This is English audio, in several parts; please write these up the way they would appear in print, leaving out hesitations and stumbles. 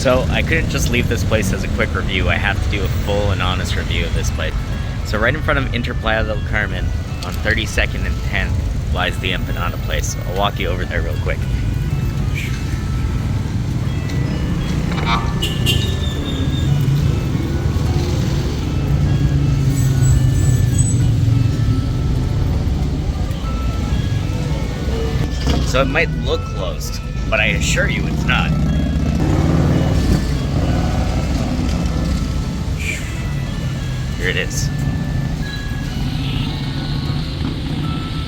So I couldn't just leave this place as a quick review. I have to do a full and honest review of this place. So right in front of Playa del Carmen on 32nd and 10th lies the empanada place. I'll walk you over there real quick. So it might look closed, but I assure you it's not. Here it is.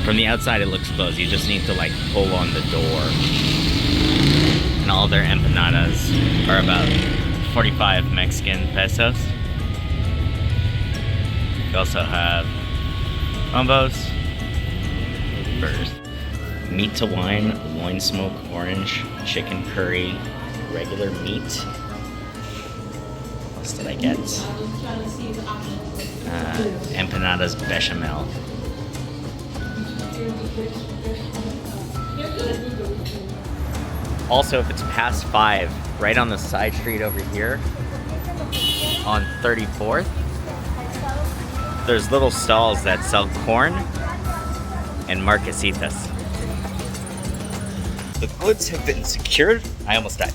From the outside it looks closed. You just need to like pull on the door. And all their empanadas are about 45 Mexican pesos. You also have combos, burgers. Meat to wine, loin smoke orange, chicken curry, regular meat. What else did I get? Empanadas bechamel. Also, if it's past 5, right on the side street over here, on 34th, there's little stalls that sell corn and marquesitas. The goods have been secured. I almost died.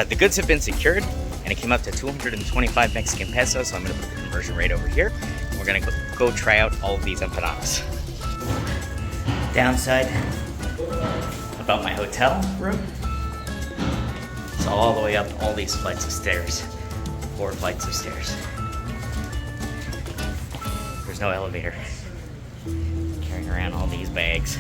The goods have been secured, and it came up to 225 Mexican pesos, so I'm going to put the conversion rate over here, and we're going to go try out all of these empanadas. Downside about my hotel room. It's all the way up all these flights of stairs. 4 flights of stairs. There's no elevator. Carrying around all these bags.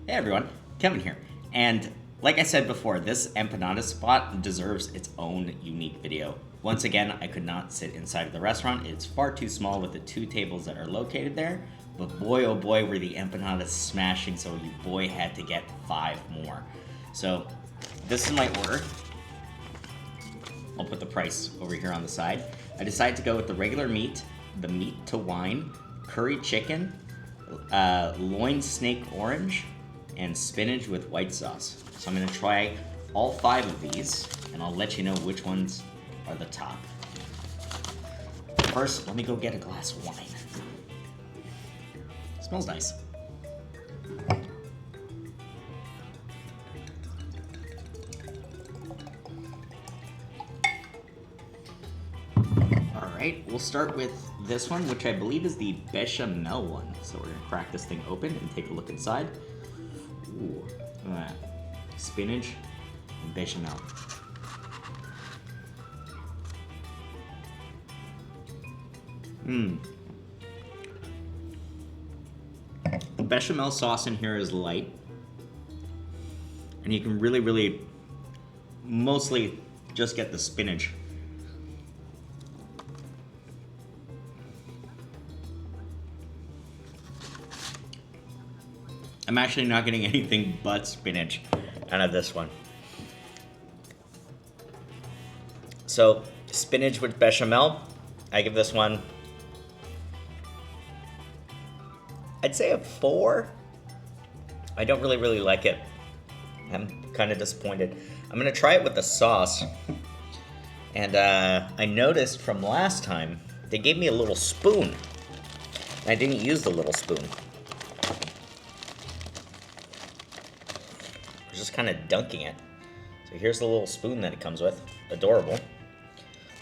Hey everyone, Kevin here. And like I said before, this empanada spot deserves its own unique video. Once again, I could not sit inside of the restaurant. It's far too small with the 2 tables that are located there. But boy, oh boy, were the empanadas smashing, so you boy had to get 5 more. So this is my order. I'll put the price over here on the side. I decided to go with the regular meat, the meat to wine, curry chicken, loin snake orange, and spinach with white sauce. So I'm gonna try all 5 of these, and I'll let you know which ones are the top. First, let me go get a glass of wine. Smells nice. Alright, we'll start with this one, which I believe is the bechamel one. So we're gonna crack this thing open and take a look inside. Ooh, look at that. Spinach and bechamel. The bechamel sauce in here is light. And you can really mostly just get the spinach. I'm actually not getting anything but spinach out of this one. So, spinach with bechamel, I give this one, I'd say a 4. I don't really like it. I'm kind of disappointed. I'm gonna try it with the sauce. And I noticed from last time, they gave me a little spoon. I didn't use the little spoon. Just kind of dunking it. So here's the little spoon that it comes with. Adorable.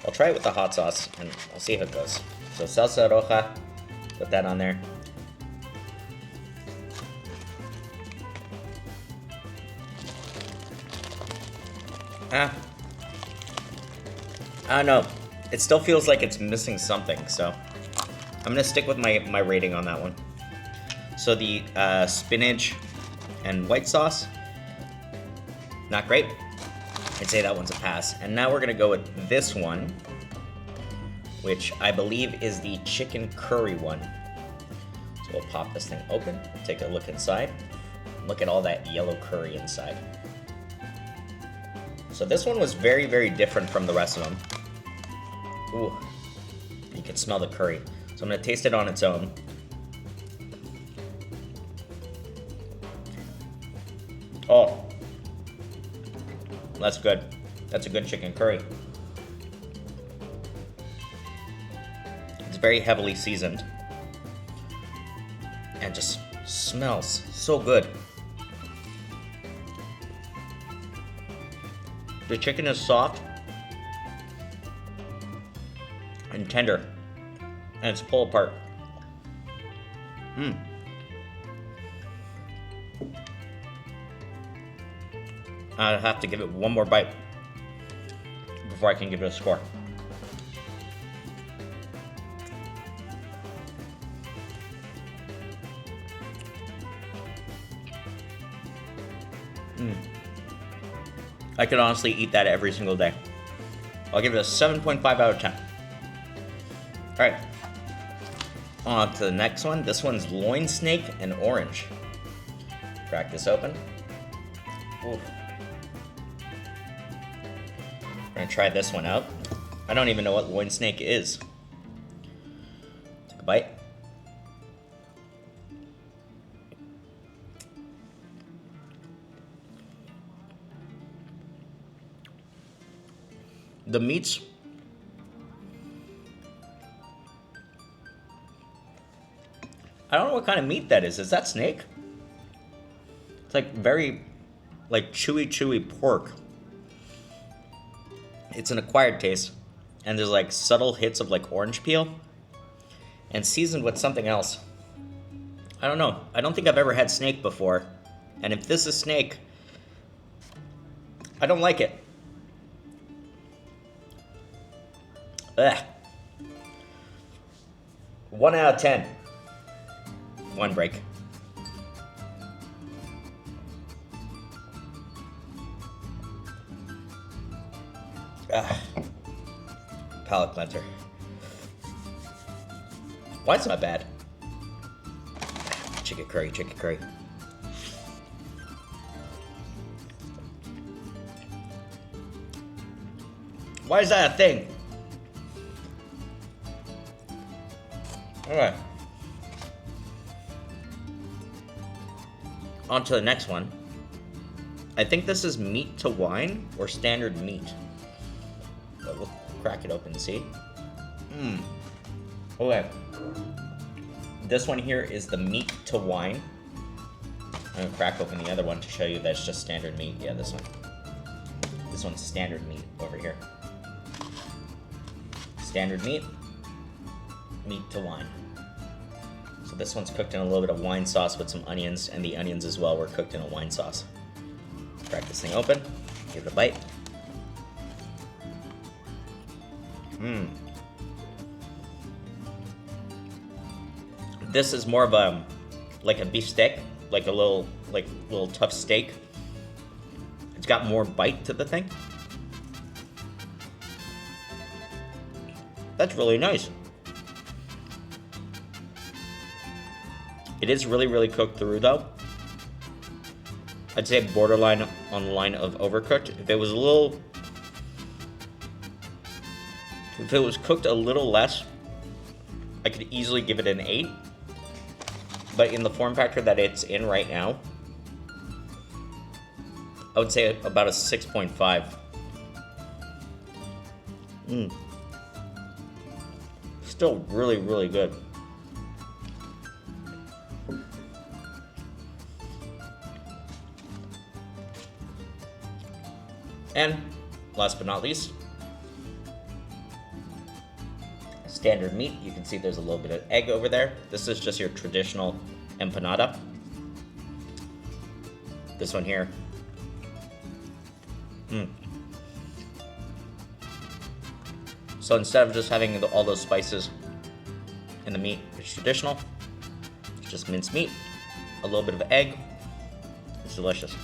I'll try it with the hot sauce and I'll see if it goes. So salsa roja, put that on there. I don't know. It still feels like it's missing something, so I'm gonna stick with my rating on that one. So the spinach and white sauce, not great. I'd say that one's a pass. And now we're gonna go with this one, which I believe is the chicken curry one. So we'll pop this thing open, take a look inside. Look at all that yellow curry inside. So this one was very different from the rest of them. Ooh, you can smell the curry. So I'm gonna taste it on its own. Oh, that's good. That's a good chicken curry. It's very heavily seasoned and just smells so good. The chicken is soft and tender, and it's pulled apart. I have to give it one more bite before I can give it a score. I could honestly eat that every single day. I'll give it a 7.5 out of 10. Alright. On to the next one. This one's loin snake and orange. Crack this open. Oof. We're gonna try this one out. I don't even know what loin snake is. Take a bite. The meats, I don't know what kind of meat that is. Is that snake? It's like very, like chewy pork. It's an acquired taste, and there's like subtle hits of like orange peel, and seasoned with something else. I don't know. I don't think I've ever had snake before, and if this is snake, I don't like it. Ugh. 1 out of 10. One break. Palate cleanser. Why is it not bad? Chicken curry, chicken curry. Why is that a thing? Alright. On to the next one. I think this is meat to wine or standard meat. But we'll crack it open and see. Okay. This one here is the meat to wine. I'm gonna crack open the other one to show you that it's just standard meat. Yeah, this one. This one's standard meat over here. Standard meat. Meat to wine. So this one's cooked in a little bit of wine sauce with some onions, and the onions as well were cooked in a wine sauce. Crack this thing open, give it a bite. This is more of a, like a beef steak, like a little tough steak. It's got more bite to the thing. That's really nice. It is really cooked through though. I'd say borderline on the line of overcooked. If it was cooked a little less, I could easily give it an 8. But in the form factor that it's in right now, I would say about a 6.5. Still really good. And last but not least, standard meat. You can see there's a little bit of egg over there. This is just your traditional empanada. This one here. So instead of just having all those spices in the meat, it's traditional. It's just minced meat, a little bit of egg. It's delicious.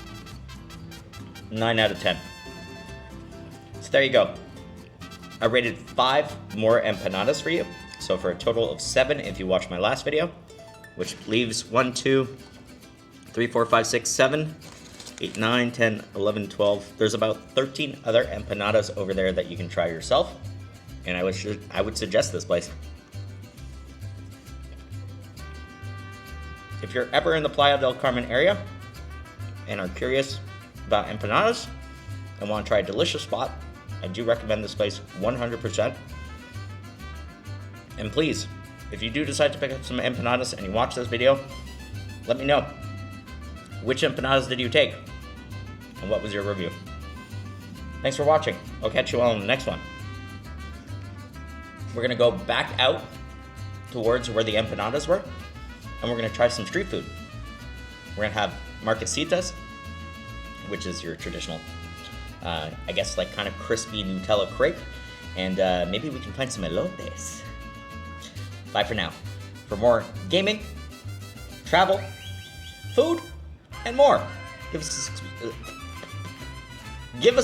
9 out of 10. So there you go. I rated 5 more empanadas for you. So for a total of 7 if you watched my last video, which leaves 1, 2, 3, 4, 5, 6, 7, 8, 9, 10, 11, 12. There's about 13 other empanadas over there that you can try yourself. And I would suggest this place. If you're ever in the Playa del Carmen area and are curious about empanadas and want to try a delicious spot, I do recommend this place 100%. And please, if you do decide to pick up some empanadas and you watch this video, let me know. Which empanadas did you take? And what was your review? Thanks for watching. I'll catch you all in the next one. We're gonna go back out towards where the empanadas were, and we're gonna try some street food. We're gonna have marquesitas, which is your traditional, I guess like kind of crispy Nutella crepe, and maybe we can find some elotes. Bye for now. For more gaming, travel, food, and more, give us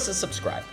a subscribe.